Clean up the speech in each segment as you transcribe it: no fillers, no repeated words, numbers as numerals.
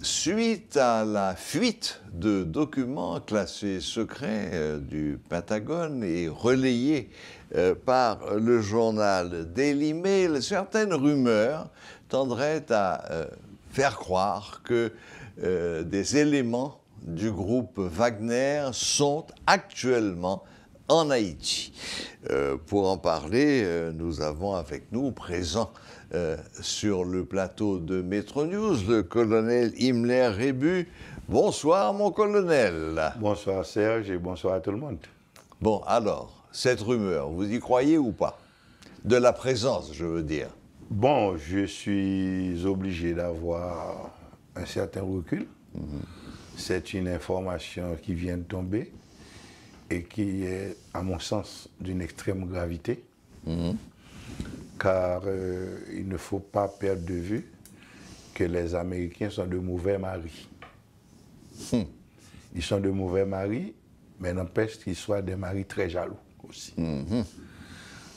Suite à la fuite de documents classés secrets du Pentagone et relayés par le journal Daily Mail, certaines rumeurs tendraient à faire croire que des éléments du groupe Wagner sont actuellement en Haïti. Pour en parler, nous avons avec nous présent sur le plateau de Metro News le colonel Himmler Rébu. Bonsoir mon colonel. Bonsoir Serge et bonsoir à tout le monde. Bon, alors, cette rumeur, vous y croyez ou pas? De la présence, je veux dire. Bon, je suis obligé d'avoir un certain recul. C'est une information qui vient de tomber et qui est, à mon sens, d'une extrême gravité. Car il ne faut pas perdre de vue que les Américains sont de mauvais maris. Ils sont de mauvais maris, mais n'empêche qu'ils soient des maris très jaloux aussi.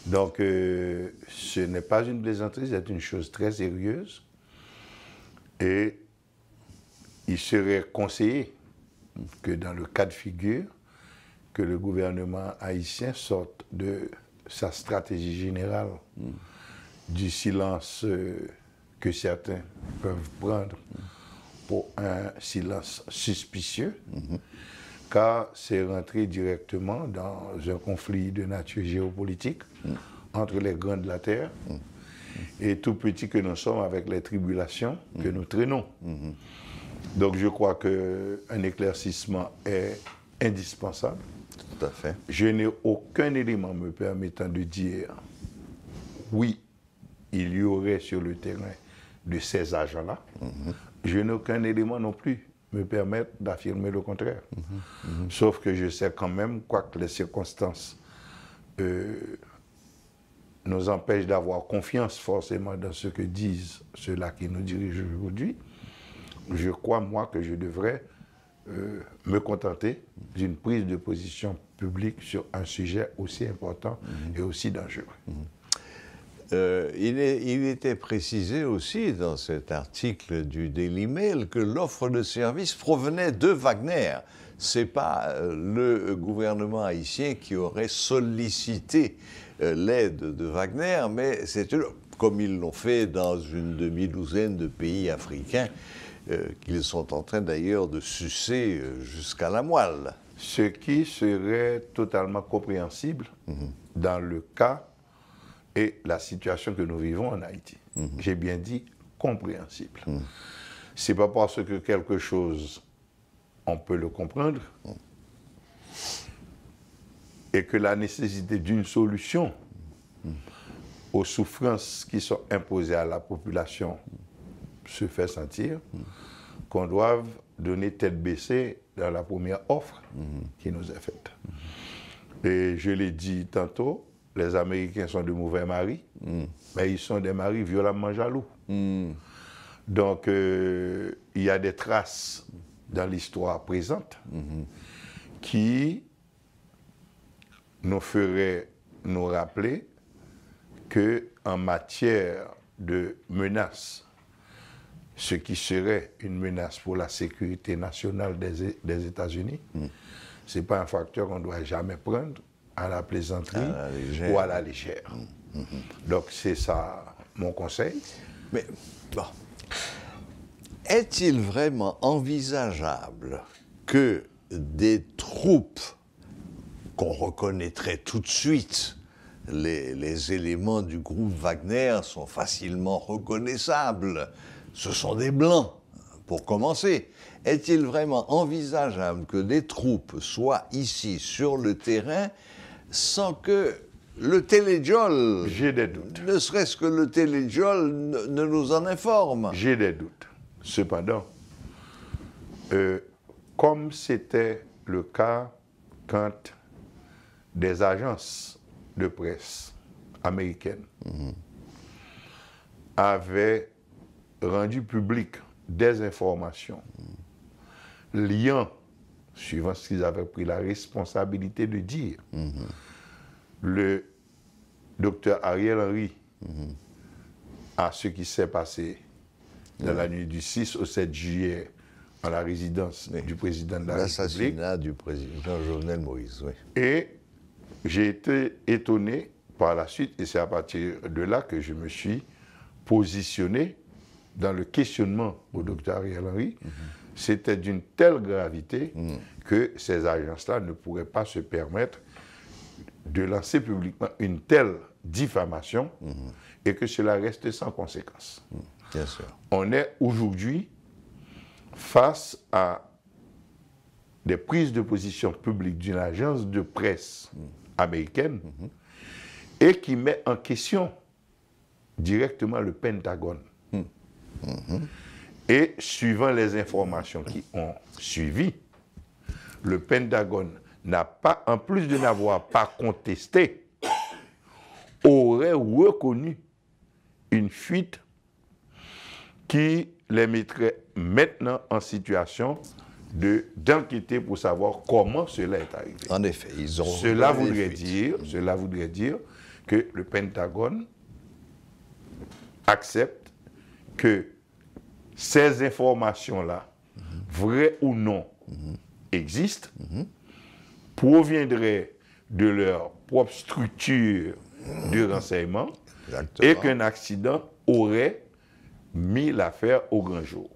Donc, ce n'est pas une plaisanterie, c'est une chose très sérieuse. Et il serait conseillé que dans le cas de figure, que le gouvernement haïtien sorte de sa stratégie générale, du silence que certains peuvent prendre pour un silence suspicieux, car c'est rentrer directement dans un conflit de nature géopolitique entre les grands de la terre et tout petit que nous sommes avec les tribulations que nous traînons. Donc je crois qu'un éclaircissement est indispensable. Tout à fait. Je n'ai aucun élément me permettant de dire oui, il y aurait sur le terrain de ces agents-là. Je n'ai aucun élément non plus me permettre d'affirmer le contraire. Sauf que je sais quand même, quoique les circonstances nous empêchent d'avoir confiance forcément dans ce que disent ceux-là qui nous dirigent aujourd'hui, je crois, moi, que je devrais me contenter d'une prise de position publique sur un sujet aussi important et aussi dangereux. Il était précisé aussi dans cet article du Daily Mail que l'offre de service provenait de Wagner. Ce n'est pas le gouvernement haïtien qui aurait sollicité l'aide de Wagner, mais c'est comme ils l'ont fait dans une demi-douzaine de pays africains qu'ils sont en train d'ailleurs de sucer jusqu'à la moelle. Ce qui serait totalement compréhensible dans le cas et la situation que nous vivons en Haïti. J'ai bien dit compréhensible. C'est pas parce que quelque chose, on peut le comprendre, et que la nécessité d'une solution aux souffrances qui sont imposées à la population se fait sentir, qu'on doive donner tête baissée dans la première offre qui nous est faite. Et je l'ai dit tantôt, les Américains sont de mauvais maris, mais ils sont des maris violemment jaloux. Donc, il y a des traces dans l'histoire présente qui nous feraient nous rappeler qu'en matière de menaces, ce qui serait une menace pour la sécurité nationale des États-Unis, ce n'est pas un facteur qu'on ne doit jamais prendre à la plaisanterie ou à la légère. Donc c'est ça mon conseil. Mais bon, est-il vraiment envisageable que des troupes qu'on reconnaîtrait tout de suite, les éléments du groupe Wagner sont facilement reconnaissables, ce sont des Blancs, pour commencer. Est-il vraiment envisageable que des troupes soient ici sur le terrain sans que le télédiol, j'ai des doutes, ne serait-ce que le télédiol ne nous en informe? J'ai des doutes. Cependant, comme c'était le cas quand des agences de presse américaines avaient rendu public des informations liant, suivant ce qu'ils avaient pris la responsabilité de dire, le docteur Ariel Henry à ce qui s'est passé dans la nuit du 6 au 7 juillet à la résidence du président de la République. L'assassinat du président Jovenel Moïse, oui. Et j'ai été étonné par la suite, et c'est à partir de là que je me suis positionné dans le questionnement au docteur Ariel Henry. C'était d'une telle gravité que ces agences-là ne pourraient pas se permettre de lancer publiquement une telle diffamation et que cela reste sans conséquence. Bien sûr. On est aujourd'hui face à des prises de position publiques d'une agence de presse américaine et qui met en question directement le Pentagone. Et suivant les informations qui ont suivi, le Pentagone n'a pas, en plus de n'avoir pas contesté, aurait reconnu une fuite qui les mettrait maintenant en situation d'enquêter pour savoir comment cela est arrivé. En effet, ils ont... Cela voudrait dire que le Pentagone accepte que ces informations-là, vraies ou non, existent, proviendraient de leur propre structure de renseignement. Exactement. Et qu'un accident aurait mis l'affaire au grand jour.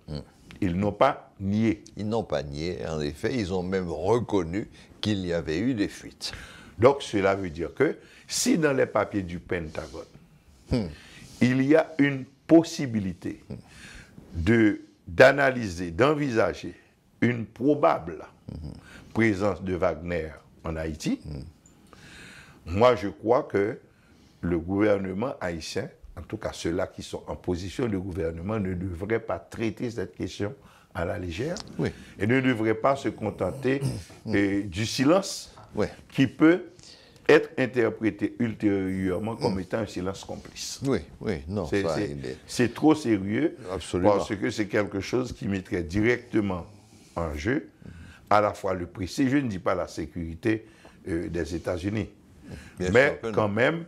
Ils n'ont pas nié. Ils n'ont pas nié, en effet, ils ont même reconnu qu'il y avait eu des fuites. Donc cela veut dire que si dans les papiers du Pentagone, il y a une possibilité d'analyser, d'envisager une probable présence de Wagner en Haïti, moi je crois que le gouvernement haïtien, en tout cas ceux-là qui sont en position de gouvernement, ne devraient pas traiter cette question à la légère et ne devraient pas se contenter du silence qui peut être interprété ultérieurement comme étant un silence complice. Non, c'est trop sérieux. Absolument. Parce que c'est quelque chose qui mettrait directement en jeu à la fois le prestige, je ne dis pas la sécurité des États-Unis, mais quand même,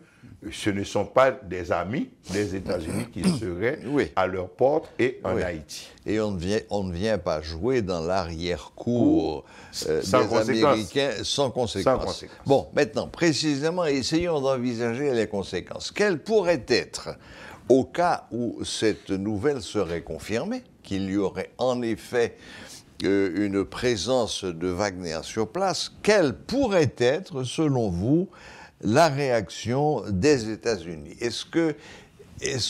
ce ne sont pas des amis des États-Unis qui seraient à leur porte et en Haïti. Et on ne vient pas jouer dans l'arrière-cour des Américains sans conséquence. Bon, maintenant, précisément, essayons d'envisager les conséquences. Quelles pourraient être, au cas où cette nouvelle serait confirmée, qu'il y aurait en effet une présence de Wagner sur place, quelle pourrait être, selon vous, la réaction des États-Unis? Est-ce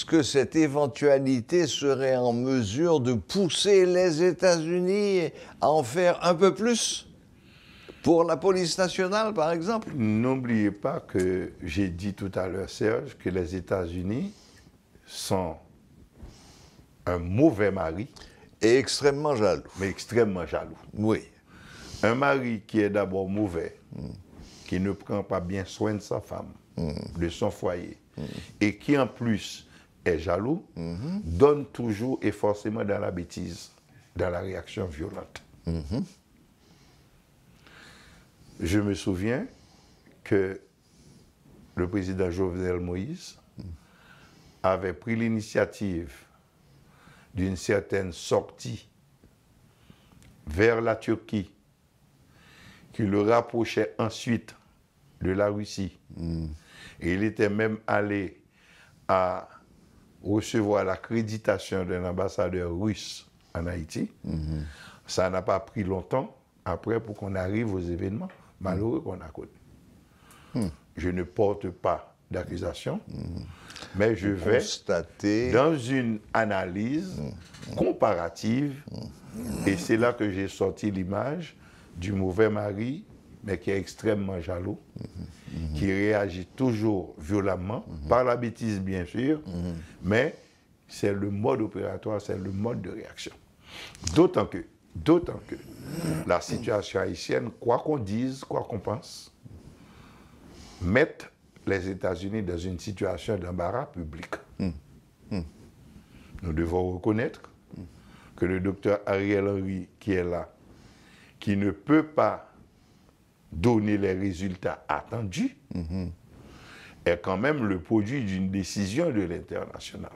que cette éventualité serait en mesure de pousser les États-Unis à en faire un peu plus pour la police nationale, par exemple? N'oubliez pas que j'ai dit tout à l'heure, Serge, que les États-Unis sont un mauvais mari. Et extrêmement jaloux. Mais extrêmement jaloux. Oui. Un mari qui est d'abord mauvais, qui ne prend pas bien soin de sa femme, de son foyer, et qui en plus est jaloux, donne toujours et forcément dans la bêtise, dans la réaction violente. Je me souviens que le président Jovenel Moïse avait pris l'initiative d'une certaine sortie vers la Turquie, qui le rapprochait ensuite de la Russie. Et il était même allé à recevoir l'accréditation d'un ambassadeur russe en Haïti. Ça n'a pas pris longtemps après pour qu'on arrive aux événements malheureux qu'on a connus. Je ne porte pas d'accusation, mais je vais constater dans une analyse comparative, et c'est là que j'ai sorti l'image du mauvais mari, mais qui est extrêmement jaloux, qui réagit toujours violemment, par la bêtise bien sûr, mais c'est le mode opératoire, c'est le mode de réaction. D'autant que la situation haïtienne, quoi qu'on dise, quoi qu'on pense, met les États-Unis dans une situation d'embarras public. Nous devons reconnaître que le docteur Ariel Henry, qui est là, qui ne peut pas donner les résultats attendus, est quand même le produit d'une décision de l'international.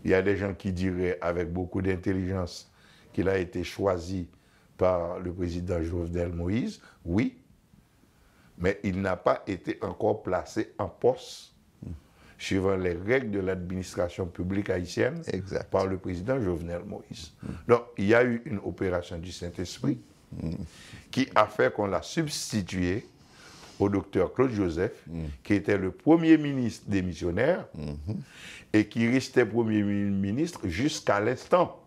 Il y a des gens qui diraient avec beaucoup d'intelligence qu'il a été choisi par le président Jovenel Moïse, oui, mais il n'a pas été encore placé en poste suivant les règles de l'administration publique haïtienne par le président Jovenel Moïse. Donc, il y a eu une opération du Saint-Esprit qui a fait qu'on l'a substitué au docteur Claude Joseph, qui était le premier ministre démissionnaire et qui restait premier ministre jusqu'à l'instant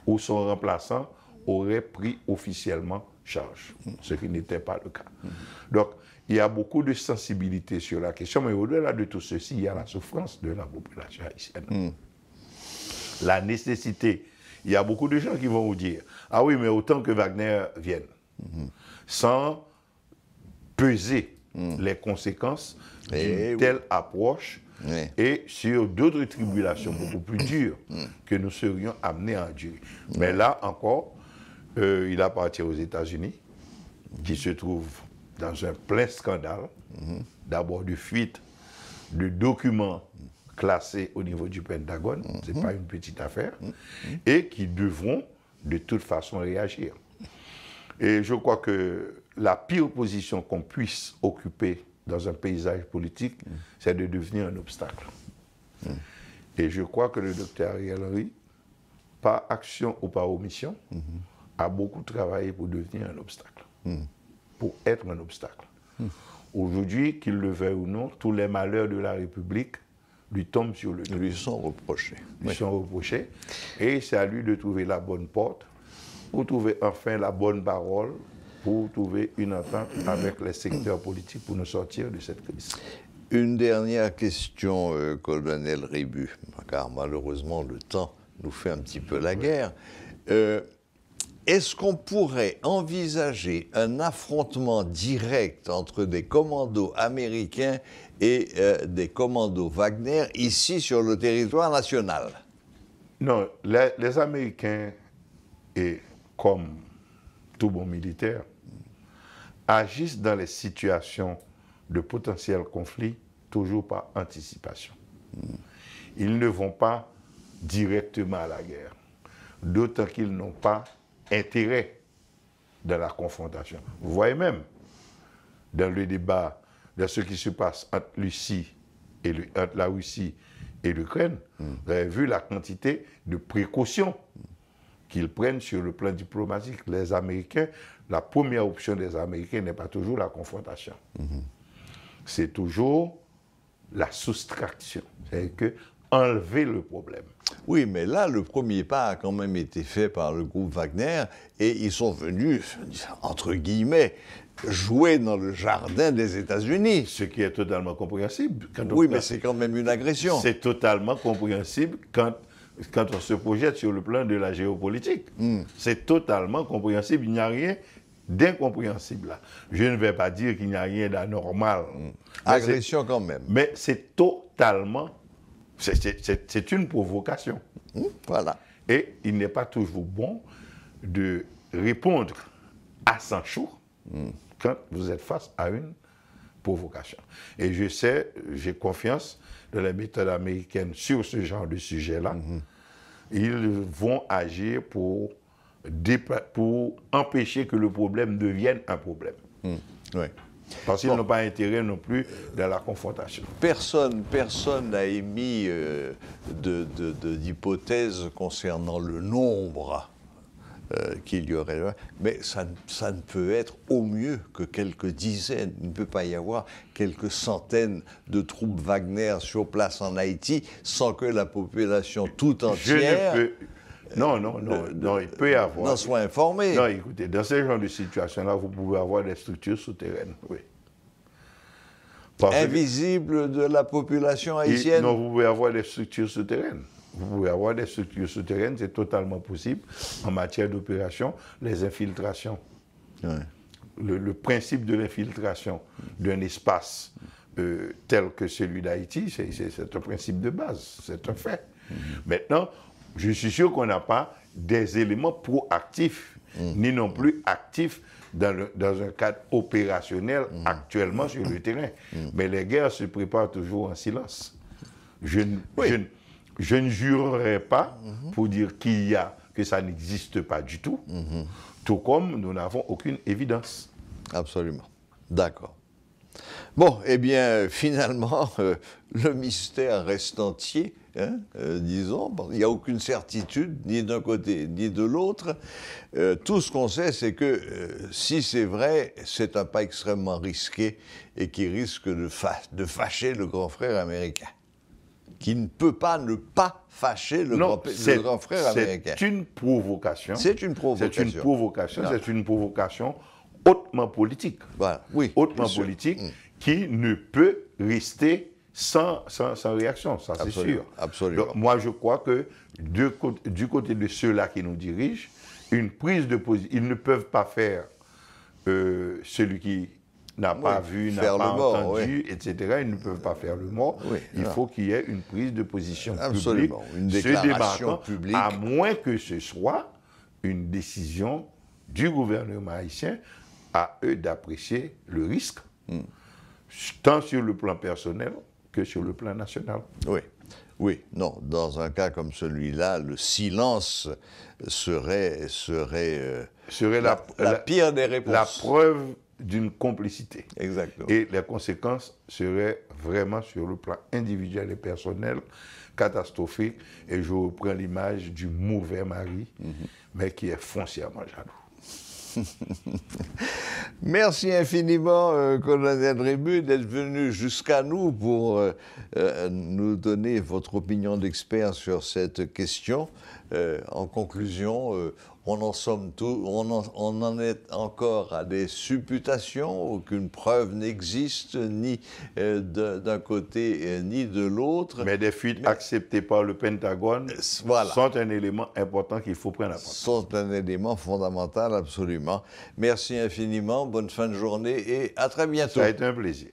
où son remplaçant aurait pris officiellement charge, ce qui n'était pas le cas. Donc, il y a beaucoup de sensibilité sur la question, mais au-delà de tout ceci, il y a la souffrance de la population haïtienne. La nécessité. Il y a beaucoup de gens qui vont vous dire, ah oui, mais autant que Wagner vienne, sans peser les conséquences d'une telle approche et sur d'autres tribulations beaucoup plus dures que nous serions amenés à endurer. Mais là encore, il appartient aux États-Unis, qui se trouvent dans un plein scandale, d'abord de fuite de documents classés au niveau du Pentagone, ce n'est pas une petite affaire, et qui devront de toute façon réagir. Et je crois que la pire position qu'on puisse occuper dans un paysage politique, c'est de devenir un obstacle. Et je crois que le docteur Ariel Henry, par action ou par omission, a beaucoup travaillé pour devenir un obstacle, pour être un obstacle. Aujourd'hui, qu'il le veuille ou non, tous les malheurs de la République lui tombent sur le dos. Lui sont reprochés. Lui sont reprochés. Et c'est à lui de trouver la bonne porte, pour trouver enfin la bonne parole, pour trouver une entente avec les secteurs politiques pour nous sortir de cette crise. Une dernière question, colonel Rébut, car malheureusement le temps nous fait un petit peu la guerre. Est-ce qu'on pourrait envisager un affrontement direct entre des commandos américains et des commandos Wagner ici sur le territoire national? Non, les Américains, et comme tout bon militaire, agissent dans les situations de potentiel conflit toujours par anticipation. Ils ne vont pas directement à la guerre, d'autant qu'ils n'ont pas intérêt dans la confrontation. Vous voyez même, dans le débat de ce qui se passe entre la Russie et l'Ukraine, vous avez vu la quantité de précautions qu'ils prennent sur le plan diplomatique. Les Américains, la première option des Américains n'est pas toujours la confrontation. C'est toujours la soustraction. C'est-à-dire que enlever le problème. Oui, mais là, le premier pas a quand même été fait par le groupe Wagner et ils sont venus, entre guillemets, jouer dans le jardin des États-Unis. Ce qui est totalement compréhensible. Oui, mais c'est quand même une agression. C'est totalement compréhensible quand on se projette sur le plan de la géopolitique. C'est totalement compréhensible. Il n'y a rien d'incompréhensible là. Je ne vais pas dire qu'il n'y a rien d'anormal. Agression quand même. Mais c'est totalement... C'est une provocation. Voilà. Et il n'est pas toujours bon de répondre à sang chaud quand vous êtes face à une provocation. Et je sais, j'ai confiance dans les méthodes américaines sur ce genre de sujet-là. Ils vont agir pour empêcher que le problème devienne un problème. Oui. Parce qu'ils n'ont pas intérêt non plus dans la confrontation. Personne n'a émis d'hypothèse concernant le nombre qu'il y aurait. Mais ça ne peut être au mieux que quelques dizaines. Il ne peut pas y avoir quelques centaines de troupes Wagner sur place en Haïti sans que la population tout entière... Non, il peut y avoir... n'en soit informée. Non, écoutez, dans ce genre de situation-là, vous pouvez avoir des structures souterraines, oui. Invisibles de la population haïtienne? Non, vous pouvez avoir des structures souterraines. Vous pouvez avoir des structures souterraines, c'est totalement possible en matière d'opération. Les infiltrations. Le principe de l'infiltration d'un espace tel que celui d'Haïti, c'est un principe de base, c'est un fait. Maintenant, je suis sûr qu'on n'a pas des éléments proactifs, ni non plus actifs dans un cadre opérationnel actuellement sur le terrain. Mais les guerres se préparent toujours en silence. Je ne jurerai pas pour dire qu'il y a que ça n'existe pas du tout, tout comme nous n'avons aucune évidence. Absolument. D'accord. Bon, eh bien, finalement, le mystère reste entier, hein, disons. Bon, il n'y a aucune certitude, ni d'un côté, ni de l'autre. Tout ce qu'on sait, c'est que si c'est vrai, c'est un pas extrêmement risqué et qui risque de fâcher le grand frère américain. Qui ne peut pas ne pas fâcher le grand frère américain. C'est une provocation. C'est une provocation. C'est une provocation. C'est une provocation hautement politique. Voilà, oui. Hautement politique, qui ne peut rester sans réaction, ça c'est sûr. Absolument. Donc, moi je crois que du côté de ceux-là qui nous dirigent, une prise de position, ils ne peuvent pas faire celui qui n'a pas vu, n'a pas entendu, etc. Ils ne peuvent pas faire le mort. Oui, il faut qu'il y ait une prise de position absolument. publique, Une déclaration publique. à moins que ce soit une décision du gouvernement haïtien, à eux d'apprécier le risque, tant sur le plan personnel que sur le plan national. Oui, oui, non, dans un cas comme celui-là, le silence serait la pire des réponses. La preuve d'une complicité. Exactement. Et les conséquences seraient vraiment sur le plan individuel et personnel catastrophiques. Et je reprends l'image du mauvais mari, mais qui est foncièrement jaloux. Merci infiniment, colonel Rému, d'être venu jusqu'à nous pour nous donner votre opinion d'expert sur cette question. En conclusion, on en est encore à des supputations, aucune preuve n'existe, ni d'un côté ni de l'autre. Mais des fuites acceptées par le Pentagone sont un élément important qu'il faut prendre en compte. Sont un élément fondamental, absolument. Merci infiniment, bonne fin de journée et à très bientôt. Ça a été un plaisir.